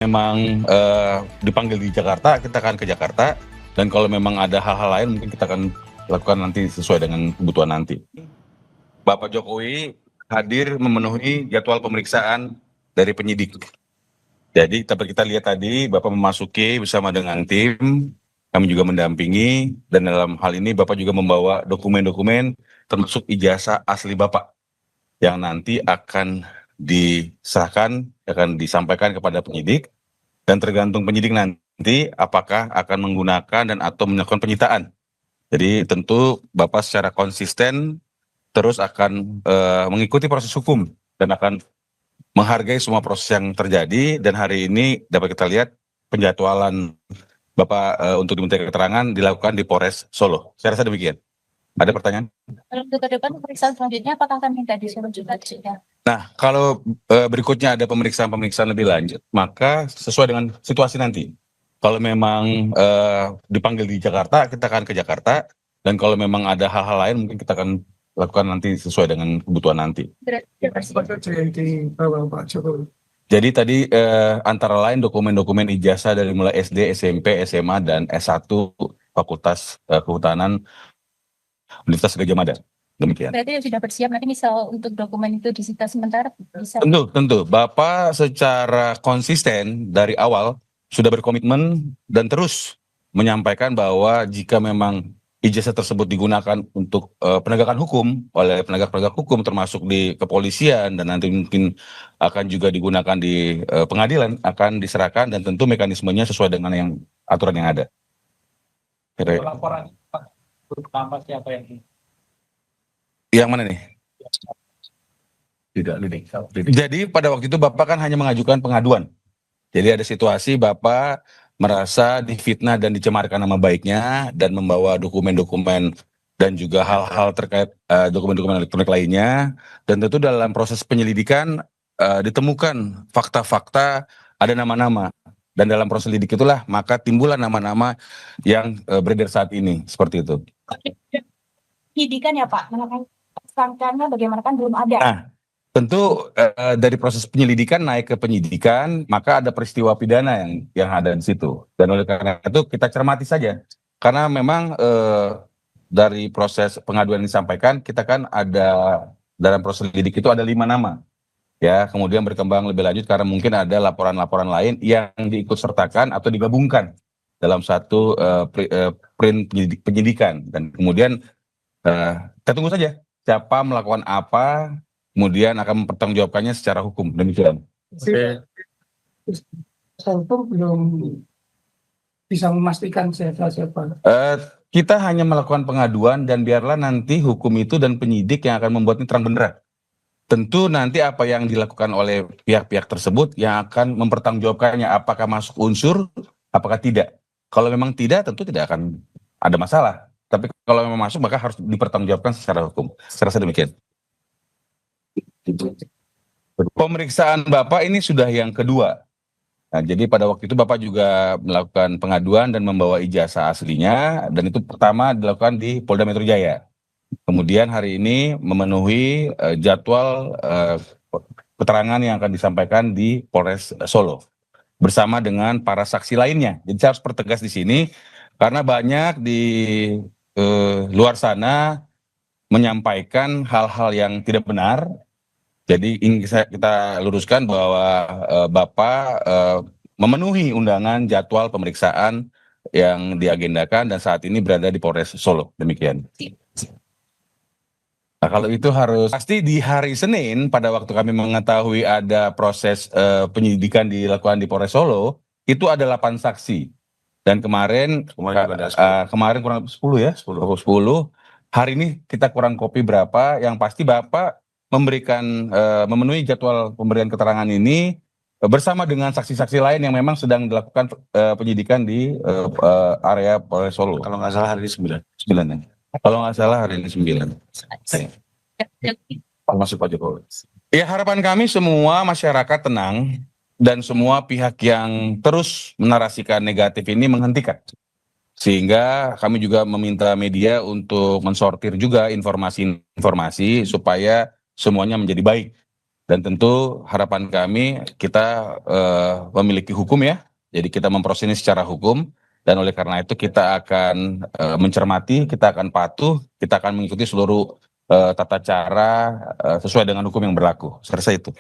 memang dipanggil di Jakarta, kita akan ke Jakarta. Dan kalau memang ada hal-hal lain, mungkin kita akan lakukan nanti sesuai dengan kebutuhan nanti. Bapak Jokowi hadir memenuhi jadwal pemeriksaan dari penyidik. Jadi kita lihat tadi Bapak memasuki bersama dengan tim, kami juga mendampingi, dan dalam hal ini Bapak juga membawa dokumen-dokumen termasuk ijazah asli Bapak yang nanti akan diserahkan, akan disampaikan kepada penyidik, dan tergantung penyidik nanti apakah akan menggunakan dan atau melakukan penyitaan. Jadi tentu Bapak secara konsisten terus akan mengikuti proses hukum dan akan menghargai semua proses yang terjadi. Dan hari ini dapat kita lihat penjadwalan Bapak untuk diminta keterangan dilakukan di Polres Solo. Saya rasa demikian. Ada pertanyaan? Untuk ke depan pemeriksaan selanjutnya apakah akan minta disuruh juga tidak? Nah, kalau berikutnya ada pemeriksaan-pemeriksaan lebih lanjut, maka sesuai dengan situasi nanti. Kalau memang dipanggil di Jakarta, kita akan ke Jakarta. Dan kalau memang ada hal-hal lain, mungkin kita akan lakukan nanti sesuai dengan kebutuhan nanti. Jadi tadi antara lain dokumen-dokumen ijazah dari mulai SD, SMP, SMA, dan S1 Fakultas Kehutanan Universitas Gadjah Mada. Demikian. Berarti sudah bersiap nanti misal untuk dokumen itu disita sementara bisa. Tentu. Bapak secara konsisten dari awal sudah berkomitmen dan terus menyampaikan bahwa jika memang ijazah tersebut digunakan untuk penegakan hukum oleh penegak-penegak hukum termasuk di kepolisian dan nanti mungkin akan juga digunakan di pengadilan, akan diserahkan dan tentu mekanismenya sesuai dengan yang aturan yang ada. Laporan nama siapa yang mana nih? Tidak. Jadi pada waktu itu Bapak kan hanya mengajukan pengaduan. Jadi ada situasi Bapak merasa difitnah dan dicemarkan nama baiknya dan membawa dokumen-dokumen dan juga hal-hal terkait dokumen-dokumen elektronik lainnya. Dan tentu dalam proses penyelidikan ditemukan fakta-fakta, ada nama-nama. Dan dalam proses lidik itulah maka timbullah nama-nama yang beredar saat ini, seperti itu. Penyidikan ya Pak, tersangkanya bagaimana kan belum ada. Nah, tentu dari proses penyelidikan naik ke penyidikan, maka ada peristiwa pidana yang ada di situ. Dan oleh karena itu kita cermati saja. Karena memang dari proses pengaduan yang disampaikan, kita kan ada dalam proses lidik itu ada 5 nama. Ya, kemudian berkembang lebih lanjut karena mungkin ada laporan-laporan lain yang diikut sertakan atau digabungkan dalam satu print penyidikan. Dan kemudian kita tunggu saja siapa melakukan apa, kemudian akan mempertanggungjawabkannya secara hukum. Demikian. Hukum belum bisa memastikan siapa. Kita hanya melakukan pengaduan dan biarlah nanti hukum itu dan penyidik yang akan membuatnya terang benderang. Tentu nanti apa yang dilakukan oleh pihak-pihak tersebut yang akan mempertanggungjawabkannya, apakah masuk unsur, apakah tidak. Kalau memang tidak, tentu tidak akan ada masalah. Tapi kalau memang masuk, maka harus dipertanggungjawabkan secara hukum. Saya rasa demikian. Pemeriksaan Bapak ini sudah yang kedua. Nah, jadi pada waktu itu Bapak juga melakukan pengaduan dan membawa ijazah aslinya, dan itu pertama dilakukan di Polda Metro Jaya. Kemudian hari ini memenuhi jadwal keterangan yang akan disampaikan di Polres Solo bersama dengan para saksi lainnya. Jadi saya harus pertegas di sini karena banyak di luar sana menyampaikan hal-hal yang tidak benar. Jadi ingin kita luruskan bahwa Bapak memenuhi undangan jadwal pemeriksaan yang diagendakan dan saat ini berada di Polres Solo. Demikian. Nah, kalau itu harus pasti di hari Senin pada waktu kami mengetahui ada proses penyidikan dilakukan di Polres Solo, itu ada 8 saksi. Dan kemarin kurang 10 ya, 10. Hari ini kita kurang kopi berapa, yang pasti Bapak memberikan memenuhi jadwal pemberian keterangan ini bersama dengan saksi-saksi lain yang memang sedang dilakukan penyidikan di area Polres Solo. Kalau nggak salah hari ini 9 ya. Kalau nggak salah hari ini 9. Masuk Pak Jokowi. Ya, harapan kami semua masyarakat tenang dan semua pihak yang terus menarasikan negatif ini menghentikan. Sehingga kami juga meminta media untuk mensortir juga informasi-informasi supaya semuanya menjadi baik. Dan tentu harapan kami kita memiliki hukum ya, jadi kita memproses ini secara hukum, dan oleh karena itu kita akan mencermati, kita akan patuh, kita akan mengikuti seluruh tata cara sesuai dengan hukum yang berlaku. Saya rasa itu.